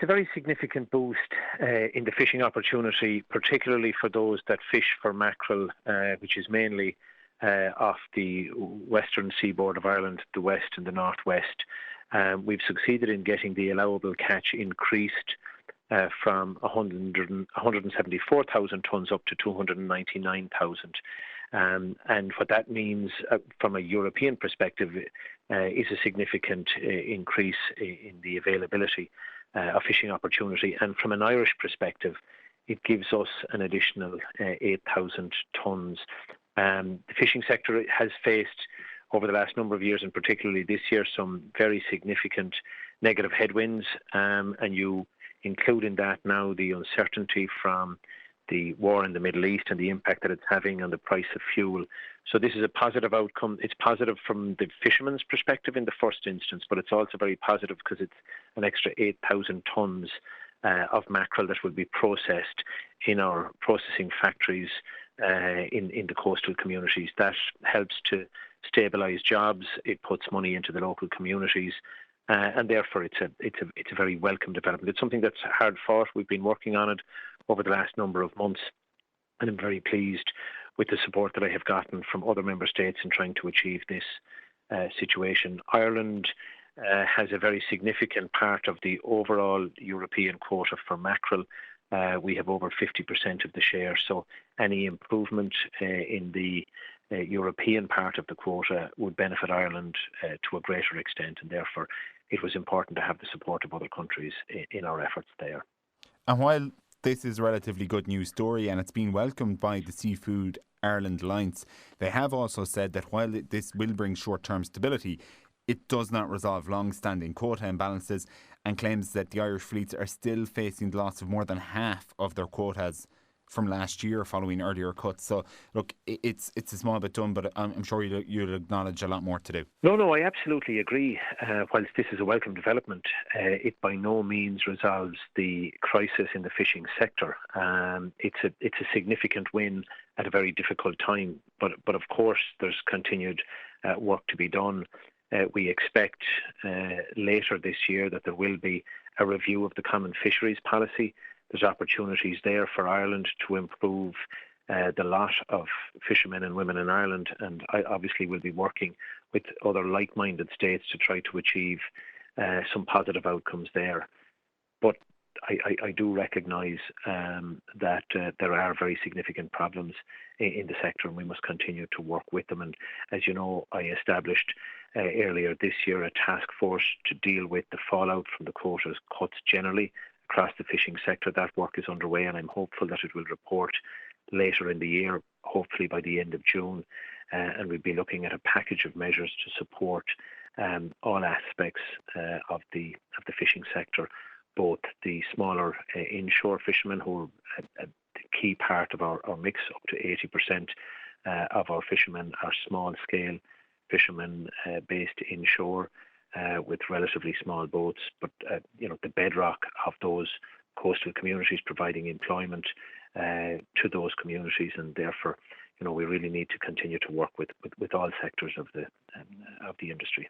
a very significant boost in the fishing opportunity, particularly for those that fish for mackerel, which is mainly off the western seaboard of Ireland, the west and the northwest. We've succeeded in getting the allowable catch increased from 174,000 tonnes up to 299,000. And what that means from a European perspective is a significant increase in the availability of fishing opportunity. And from an Irish perspective, it gives us an additional 8,000 tonnes. The fishing sector has faced, over the last number of years, and particularly this year, some very significant negative headwinds. And you include in that now the uncertainty from the war in the Middle East and the impact that it's having on the price of fuel. So this is a positive outcome. It's positive from the fisherman's perspective in the first instance, but it's also very positive because it's an extra 8,000 tonnes of mackerel that will be processed in our processing factories in the coastal communities. That helps to stabilise jobs. It puts money into the local communities. And therefore, it's a very welcome development. It's something that's hard fought. We've been working on it over the last number of months, and I'm very pleased with the support that I have gotten from other member states in trying to achieve this situation. Ireland has a very significant part of the overall European quota for mackerel. We have over 50% of the share, so any improvement in the European part of the quota would benefit Ireland to a greater extent, and therefore it was important to have the support of other countries in our efforts there. And while this is a relatively good news story and it's been welcomed by the Seafood Ireland Alliance, they have also said that while this will bring short-term stability, it does not resolve long-standing quota imbalances, and claims that the Irish fleets are still facing the loss of more than half of their quotas from last year following earlier cuts. So, look, it's a small bit done, but I'm sure you'll acknowledge a lot more to do. No, I absolutely agree. Whilst this is a welcome development, it by no means resolves the crisis in the fishing sector. It's a significant win at a very difficult time, but of course there's continued work to be done. We expect later this year that there will be a review of the common fisheries policy. There's opportunities there for Ireland to improve the lot of fishermen and women in Ireland, and I obviously will be working with other like-minded states to try to achieve some positive outcomes there. But I do recognise that there are very significant problems in the sector, and we must continue to work with them. And as you know, I established earlier this year a task force to deal with the fallout from the quotas cuts generally across the fishing sector. That work is underway, and I'm hopeful that it will report later in the year, hopefully by the end of June, and we'll be looking at a package of measures to support all aspects of the fishing sector, both the smaller inshore fishermen, who are a key part of our mix. Up to 80% of our fishermen are small-scale fishermen based inshore with relatively small boats. But the bedrock of those coastal communities, providing employment to those communities, and therefore, we really need to continue to work with all sectors of the industry.